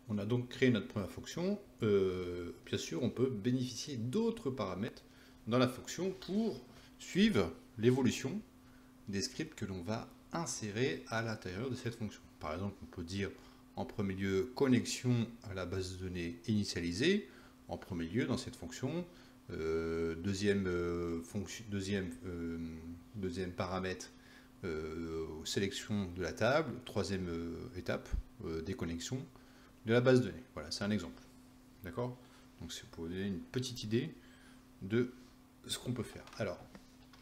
on a donc créé notre première fonction. Bien sûr, on peut bénéficier d'autres paramètres dans la fonction pour suivre l'évolution des scripts que l'on va insérer à l'intérieur de cette fonction. Par exemple, on peut dire en premier lieu connexion à la base de données initialisée, en premier lieu dans cette fonction. Deuxième paramètre, sélection de la table. Troisième étape, déconnexion de la base de données. Voilà, c'est un exemple. D'accord? Donc c'est pour vous donner une petite idée de ce qu'on peut faire. Alors,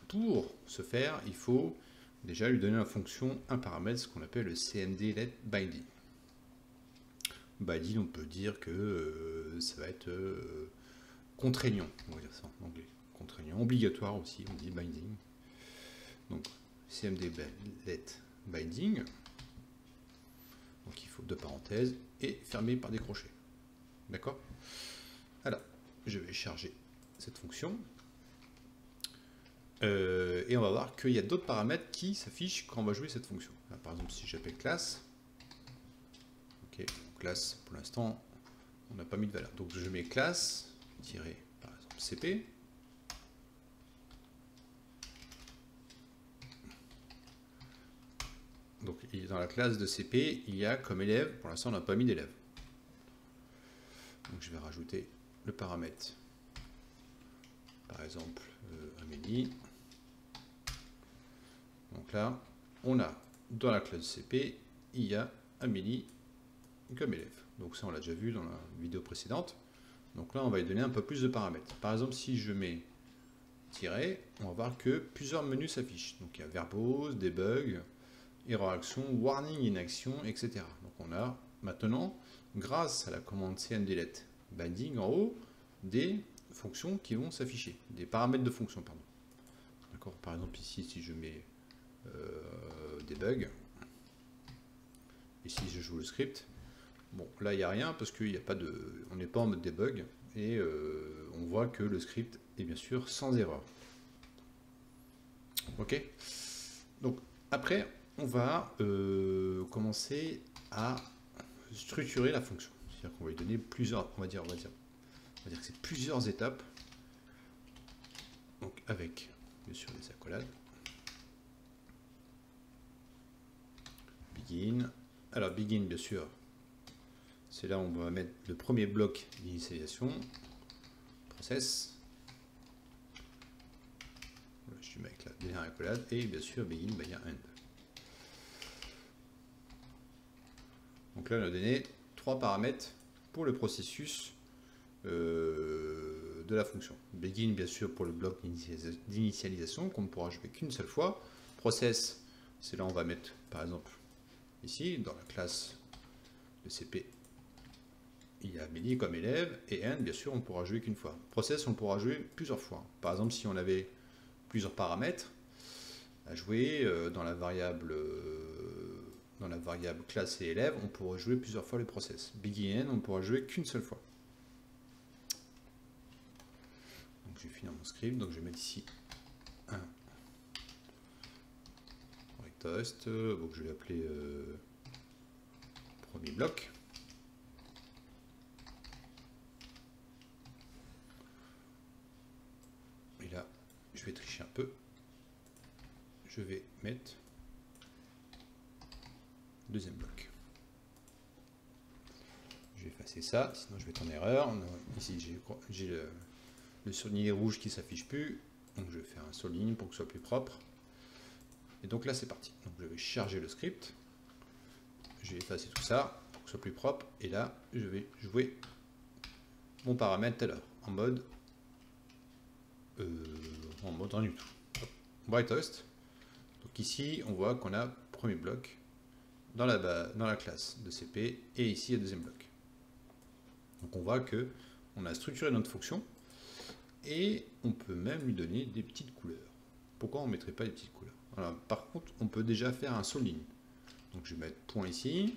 pour ce faire, il faut déjà lui donner une fonction, un paramètre, ce qu'on appelle le cmd_let_binding. Binding, on peut dire que ça va être contraignant, on va dire ça en anglais. Contraignant, obligatoire aussi, on dit binding. Donc, cmd_let_binding. Donc, il faut deux parenthèses et fermé par des crochets. D'accord? Alors, je vais charger cette fonction. Et on va voir qu'il y a d'autres paramètres qui s'affichent quand on va jouer cette fonction. Là, par exemple, si j'appelle classe, ok, classe, pour l'instant, on n'a pas mis de valeur. Donc je mets classe, tiré, par exemple, CP. Donc dans la classe de CP, il y a comme élève, pour l'instant, on n'a pas mis d'élève. Donc je vais rajouter le paramètre, par exemple, Amélie. Donc là, on a dans la classe CP, il y a Amélie comme élève. Donc ça, on l'a déjà vu dans la vidéo précédente. Donc là, on va lui donner un peu plus de paramètres. Par exemple, si je mets tiret, on va voir que plusieurs menus s'affichent. Donc il y a verbose, debug, error action, warning inaction, etc. Donc on a maintenant, grâce à la commande cmd_let_binding en haut, des fonctions qui vont s'afficher, des paramètres de fonction, pardon. D'accord. Par exemple ici, si je mets debug, et si je joue le script, bon, là il n'y a rien parce qu'il n'y a pas de, on n'est pas en mode debug et on voit que le script est bien sûr sans erreur. Ok. Donc après, on va commencer à structurer la fonction. C'est-à-dire qu'on va lui donner plusieurs, on va dire que c'est plusieurs étapes. Donc avec bien sûr les accolades. Begin. Alors begin, bien sûr, c'est là où on va mettre le premier bloc d'initialisation, process. Je mets avec la dernière accolade et bien sûr begin, end. Donc là, on a donné trois paramètres pour le processus de la fonction. Begin, bien sûr, pour le bloc d'initialisation qu'on ne pourra jouer qu'une seule fois. Process, c'est là où on va mettre, par exemple, ici, dans la classe de CP, il y a Amélie comme élève, et end, bien sûr, on ne pourra jouer qu'une fois. Process, on pourra jouer plusieurs fois. Par exemple, si on avait plusieurs paramètres à jouer dans la variable classe et élève, on pourra jouer plusieurs fois le process. Begin, on ne pourra jouer qu'une seule fois. Donc je vais finir mon script, donc je vais mettre ici un rectost, donc je vais l'appeler premier bloc. Et là, je vais tricher un peu. Je vais mettre deuxième bloc. Je vais effacer ça, sinon je vais être en erreur. Ici, j'ai le surligné rouge qui ne s'affiche plus. Donc je vais faire un surligne pour que ce soit plus propre. Et donc là, c'est parti. Donc je vais charger le script. Je vais effacer tout ça pour que ce soit plus propre. Et là, je vais jouer mon paramètre tout à l'heure en mode rien du tout. Brighthost. Donc ici, on voit qu'on a premier bloc dans la classe de CP et ici, il y a deuxième bloc. Donc on voit que on a structuré notre fonction et on peut même lui donner des petites couleurs. Pourquoi on ne mettrait pas des petites couleurs? Alors, par contre, on peut déjà faire un souligne. Donc je vais mettre point ici.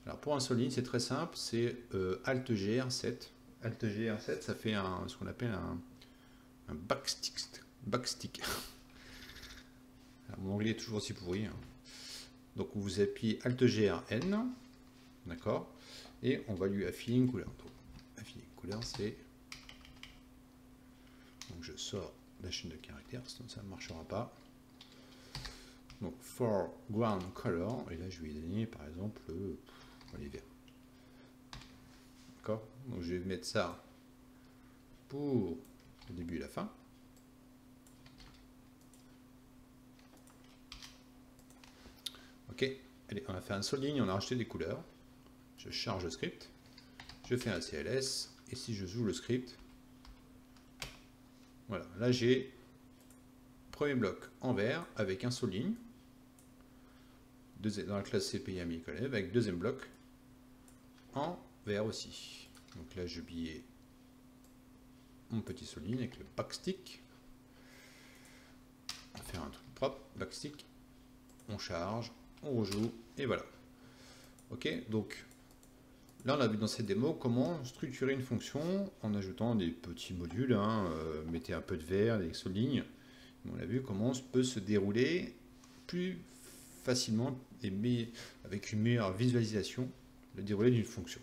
Alors pour un souligne, c'est très simple, c'est Alt GR7. Alt GR7, ça fait ce qu'on appelle un backstick. Alors, mon anglais est toujours aussi pourri. Hein. Donc vous appuyez Alt GRN. D'accord? Et on va lui affiler une couleur. Donc, affiler une couleur, c'est... Donc je sors la chaîne de caractères, sinon ça ne marchera pas. Donc foreground color, et là je vais lui donner par exemple les verts. D'accord? Donc je vais mettre ça pour le début et la fin. Ok, allez, on a fait un seul ligne, on a rajouté des couleurs. Je charge le script, je fais un CLS, et si je joue le script, voilà, là j'ai premier bloc en vert avec un seul ligne, dans la classe CPI Amicolève, avec deuxième bloc en vert aussi. Donc là je billais mon petit souligne avec le backstick. On va faire un truc propre, backstick, on charge, on rejoue, et voilà. Ok, donc là on a vu dans cette démo comment structurer une fonction en ajoutant des petits modules, mettez un peu de vert, des soulignes. On a vu comment on peut se dérouler plus facilement et avec une meilleure visualisation le déroulé d'une fonction.